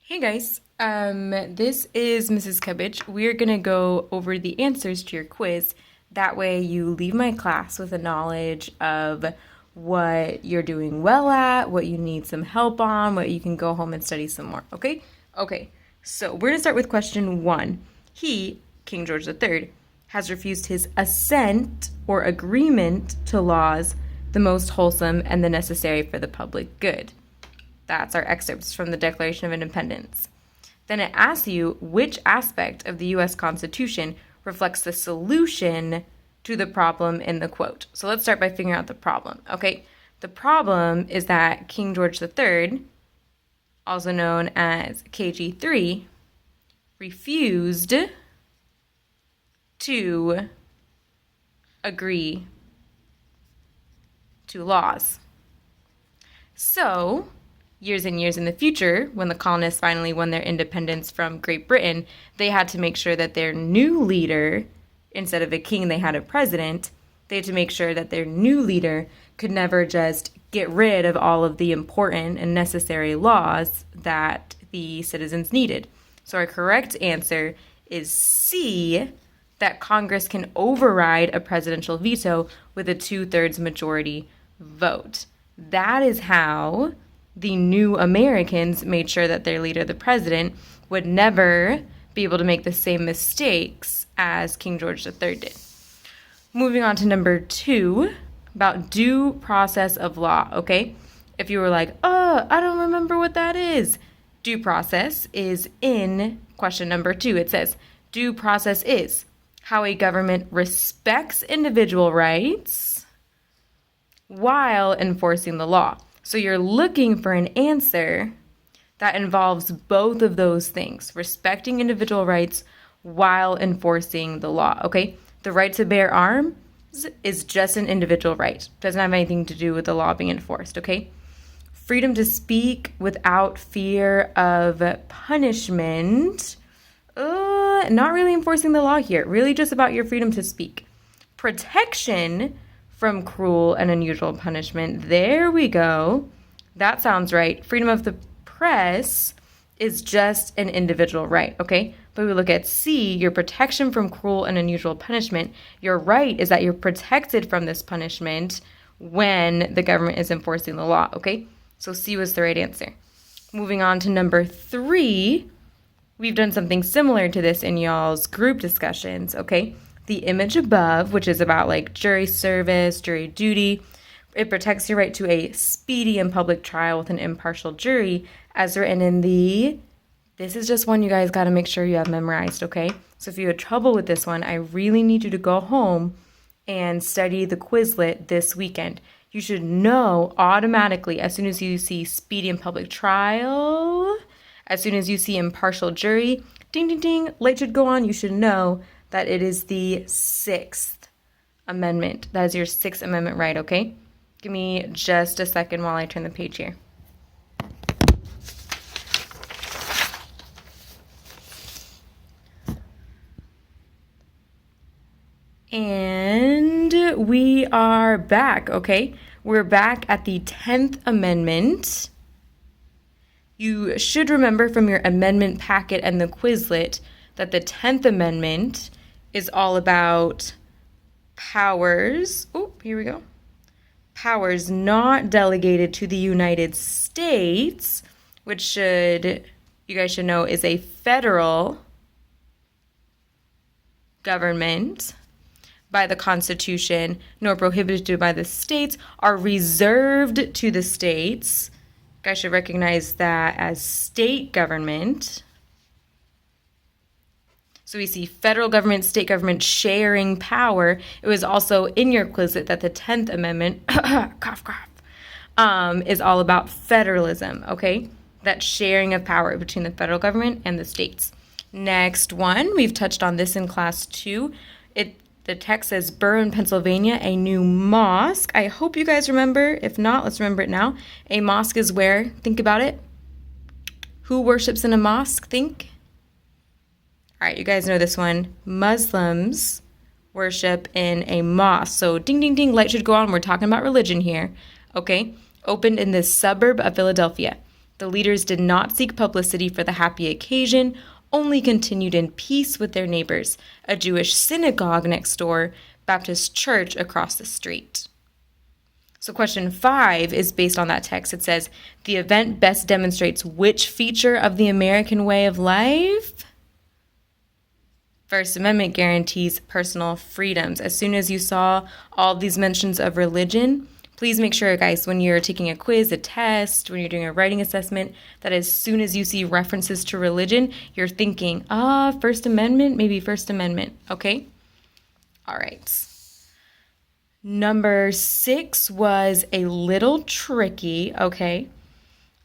Hey guys, this is Mrs. Cubbage. We're gonna go over the answers to your quiz. That way you leave my class with a knowledge of what you're doing well at, what you need some help on, what you can go home and study some more, okay? Okay, so we're gonna start with question 1. He, King George III, has refused his assent or agreement to laws the most wholesome and the necessary for the public good. That's our excerpts from the Declaration of Independence. Then it asks you which aspect of the U.S. Constitution reflects the solution to the problem in the quote. So let's start by figuring out the problem, okay? The problem is that King George III, also known as KG3, refused to agree to laws. So, years and years in the future, when the colonists finally won their independence from Great Britain, they had to make sure that their new leader, instead of a king, they had a president. They had to make sure that their new leader could never just get rid of all of the important and necessary laws that the citizens needed. So our correct answer is C, that Congress can override a presidential veto with a 2/3 majority vote. That is how the new Americans made sure that their leader, the president, would never be able to make the same mistakes as King George III did. Moving on to number 2, about due process of law, okay? If you were like, I don't remember what that is. Due process is in question number 2. It says, due process is how a government respects individual rights while enforcing the law. So you're looking for an answer that involves both of those things, respecting individual rights while enforcing the law, okay? The right to bear arms is just an individual right. Doesn't have anything to do with the law being enforced, okay? Freedom to speak without fear of punishment. Not really enforcing the law here. Really just about your freedom to speak. Protection from cruel and unusual punishment. There we go. That sounds right. Freedom of the press is just an individual right, okay? But we look at C, your protection from cruel and unusual punishment. Your right is that you're protected from this punishment when the government is enforcing the law, okay? So C was the right answer. Moving on to number 3, we've done something similar to this in y'all's group discussions, okay? The image above, which is about like jury service, jury duty, it protects your right to a speedy and public trial with an impartial jury, as written in this is just one you guys got to make sure you have memorized, okay? So if you had trouble with this one, I really need you to go home and study the Quizlet this weekend. You should know automatically as soon as you see speedy and public trial, as soon as you see impartial jury, ding, ding, ding, light should go on. You should know that it is the 6th Amendment. That is your 6th Amendment right, okay? Give me just a second while I turn the page here. And we are back, okay? We're back at the 10th Amendment. You should remember from your amendment packet and the Quizlet that the 10th Amendment is all about powers. Oh, here we go. Powers not delegated to the United States, which you guys should know is a federal government by the Constitution, nor prohibited by the states, are reserved to the states. You guys should recognize that as state government. So we see federal government, state government sharing power. It was also in your Quizlet that the 10th Amendment, cough, cough, is all about federalism, okay? That sharing of power between the federal government and the states. Next one, we've touched on this in class 2. The text says, Burr in Pennsylvania, a new mosque. I hope you guys remember. If not, let's remember it now. A mosque is where? Think about it. Who worships in a mosque? Think. All right, you guys know this one. Muslims worship in a mosque. So ding, ding, ding, light should go on. We're talking about religion here. Okay. Opened in this suburb of Philadelphia. The leaders did not seek publicity for the happy occasion, only continued in peace with their neighbors, a Jewish synagogue next door, Baptist church across the street. So question 5 is based on that text. It says, the event best demonstrates which feature of the American way of life? First Amendment guarantees personal freedoms. As soon as you saw all these mentions of religion, please make sure, guys, when you're taking a quiz, a test, when you're doing a writing assessment, that as soon as you see references to religion, you're thinking, First Amendment, maybe First Amendment, okay? All right. Number 6 was a little tricky, okay?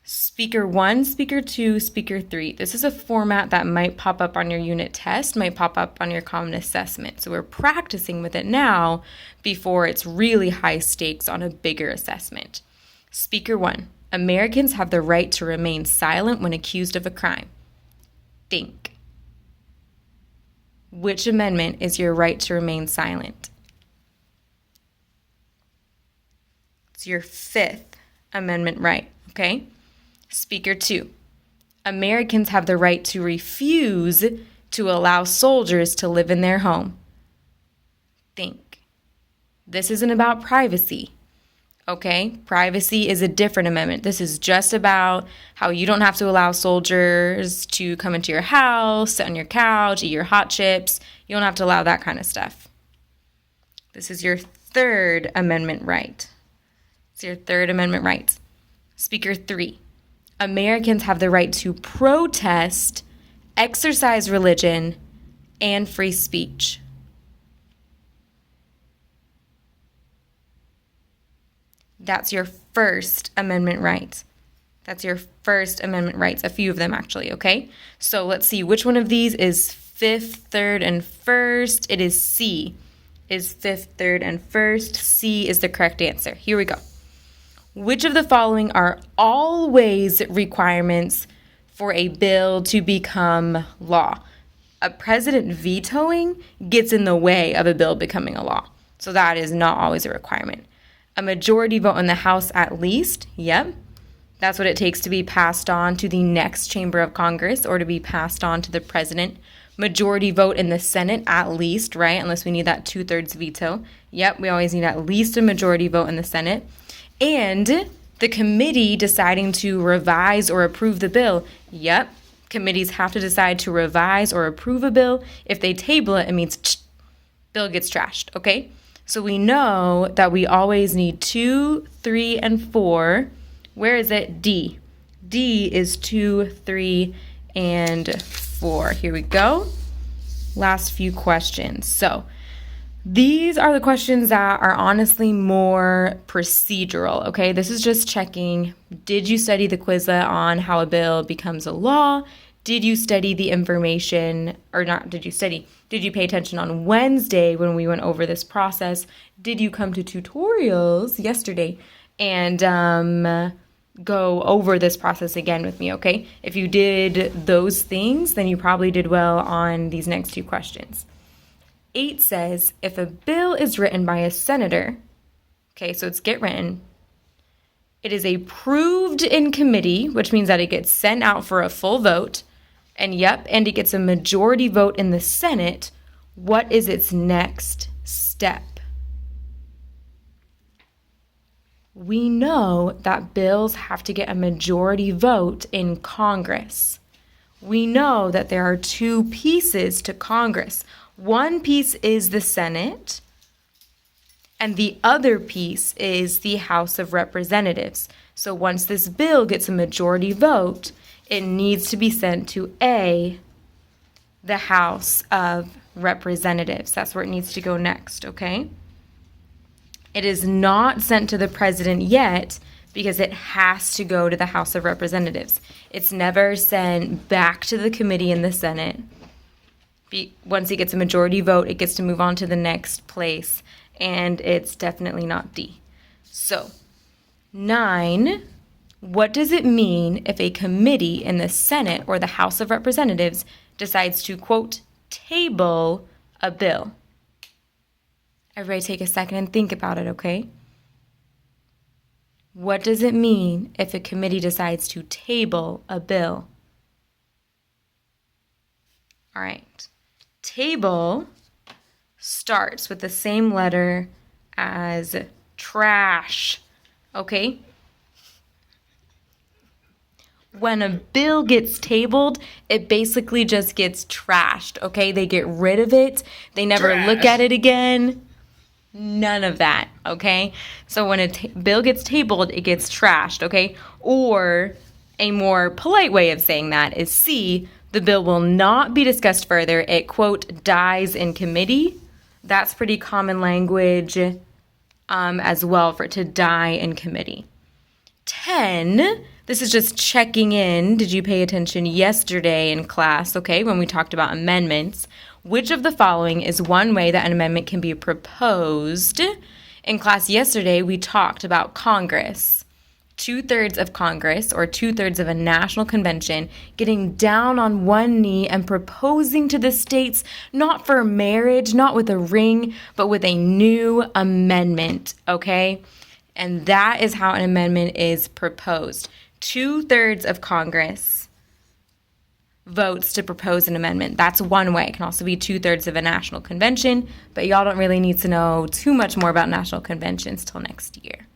Speaker 1, Speaker 2, Speaker 3. This is a format that might pop up on your unit test, might pop up on your common assessment. So we're practicing with it now before it's really high stakes on a bigger assessment. Speaker 1, Americans have the right to remain silent when accused of a crime. Think. Which amendment is your right to remain silent? It's your 5th Amendment right, okay? Speaker 2, Americans have the right to refuse to allow soldiers to live in their home. Think. This isn't about privacy, okay? Privacy is a different amendment. This is just about how you don't have to allow soldiers to come into your house, sit on your couch, eat your hot chips. You don't have to allow that kind of stuff. This is your 3rd Amendment right. It's your 3rd Amendment right. Speaker 3, Americans have the right to protest, exercise religion, and free speech. That's your First Amendment right. That's your First Amendment rights, a few of them actually, okay? So let's see, which one of these is 5th, 3rd, and 1st? It is C, is 5th, 3rd, and 1st. C is the correct answer. Here we go. Which of the following are always requirements for a bill to become law? A president vetoing gets in the way of a bill becoming a law. So that is not always a requirement. A majority vote in the House at least, yep. That's what it takes to be passed on to the next chamber of Congress or to be passed on to the president. Majority vote in the Senate at least, right? Unless we need that 2/3 veto. Yep, we always need at least a majority vote in the Senate. And the committee deciding to revise or approve the bill. Yep, committees have to decide to revise or approve a bill. If they table it, it means bill gets trashed, okay? So we know that we always need 2, 3, and 4. Where is it? D. D is 2, 3, and 4. Here we go. Last few questions. So these are the questions that are honestly more procedural, okay? This is just checking, did you study the Quizlet on how a bill becomes a law? Did you study the information, or not did you study? Did you pay attention on Wednesday when we went over this process? Did you come to tutorials yesterday and go over this process again with me, okay? If you did those things, then you probably did well on these next 2 questions. 8 says, if a bill is written by a senator, okay, so it's get written, it is approved in committee, which means that it gets sent out for a full vote, and it gets a majority vote in the Senate, what is its next step? We know that bills have to get a majority vote in Congress. We know that there are 2 pieces to Congress. One piece is the Senate, and the other piece is the House of Representatives. So once this bill gets a majority vote, it needs to be sent to A, the House of Representatives. That's where it needs to go next, okay? It is not sent to the president yet because it has to go to the House of Representatives. It's never sent back to the committee in the Senate. Once it gets a majority vote, it gets to move on to the next place, and it's definitely not D. So, 9, what does it mean if a committee in the Senate or the House of Representatives decides to, quote, table a bill? Everybody take a second and think about it, okay? What does it mean if a committee decides to table a bill? All right. Table starts with the same letter as trash, okay? When a bill gets tabled, it basically just gets trashed, okay? They get rid of it. They never look at it again. None of that, okay? So when a bill gets tabled, it gets trashed, okay? Or a more polite way of saying that is C, the bill will not be discussed further. It, quote, dies in committee. That's pretty common language as well, for it to die in committee. 10, this is just checking in. Did you pay attention yesterday in class, okay, when we talked about amendments? Which of the following is one way that an amendment can be proposed? In class yesterday, we talked about Congress. 2/3 of Congress, or 2/3 of a national convention, getting down on one knee and proposing to the states, not for marriage, not with a ring, but with a new amendment, okay? And that is how an amendment is proposed. 2/3 of Congress votes to propose an amendment. That's one way. It can also be 2/3 of a national convention, but y'all don't really need to know too much more about national conventions till next year.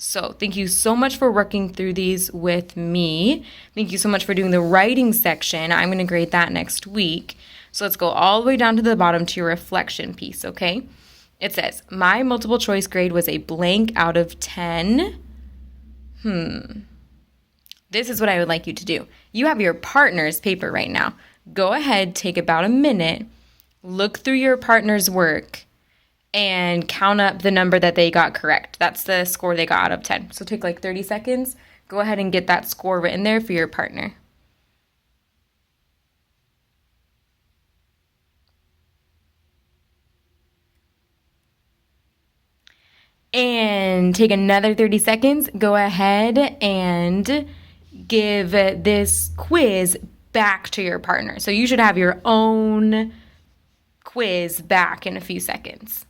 So thank you so much for working through these with me. Thank you so much for doing the writing section. I'm going to grade that next week. So let's go all the way down to the bottom to your reflection piece, okay? It says, my multiple choice grade was a blank out of 10. This is what I would like you to do. You have your partner's paper right now. Go ahead, take about a minute, look through your partner's work, and count up the number that they got correct. That's the score they got out of 10. So take like 30 seconds. Go ahead and get that score written there for your partner. And take another 30 seconds. Go ahead and give this quiz back to your partner. So you should have your own quiz back in a few seconds.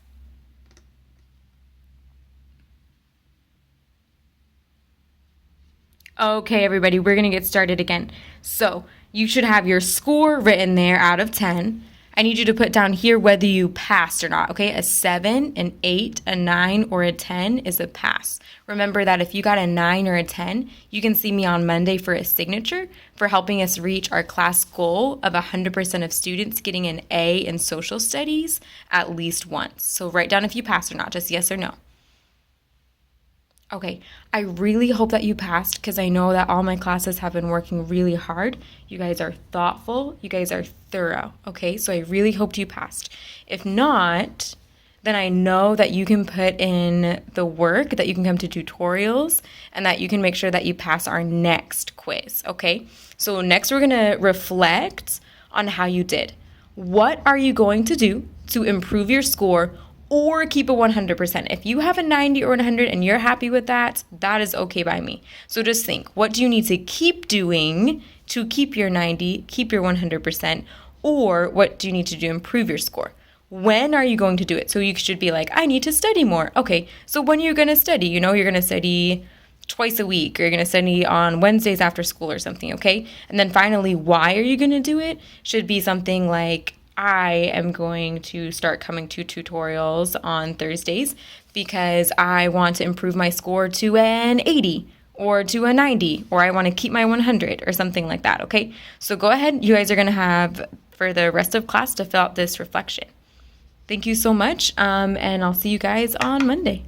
Okay, everybody, we're going to get started again. So you should have your score written there out of 10. I need you to put down here whether you passed or not, okay? A 7, an 8, a 9, or a 10 is a pass. Remember that if you got a 9 or a 10, you can see me on Monday for a signature for helping us reach our class goal of 100% of students getting an A in social studies at least once. So write down if you passed or not, just yes or no. Okay, I really hope that you passed because I know that all my classes have been working really hard. You guys are thoughtful. You guys are thorough. Okay, so I really hoped you passed. If not, then I know that you can put in the work, that you can come to tutorials, and that you can make sure that you pass our next quiz. Okay, so next we're going to reflect on how you did. What are you going to do to improve your score or keep a 100%. If you have a 90 or 100 and you're happy with that, that is okay by me. So just think, what do you need to keep doing to keep your 90, keep your 100%, or what do you need to do to improve your score? When are you going to do it? So you should be like, I need to study more. Okay, so when are you going to study? You know, you're going to study twice a week, or you're going to study on Wednesdays after school or something, okay? And then finally, why are you going to do it? Should be something like, I am going to start coming to tutorials on Thursdays because I want to improve my score to an 80 or to a 90, or I want to keep my 100 or something like that, okay? So go ahead. You guys are going to have for the rest of class to fill out this reflection. Thank you so much, and I'll see you guys on Monday.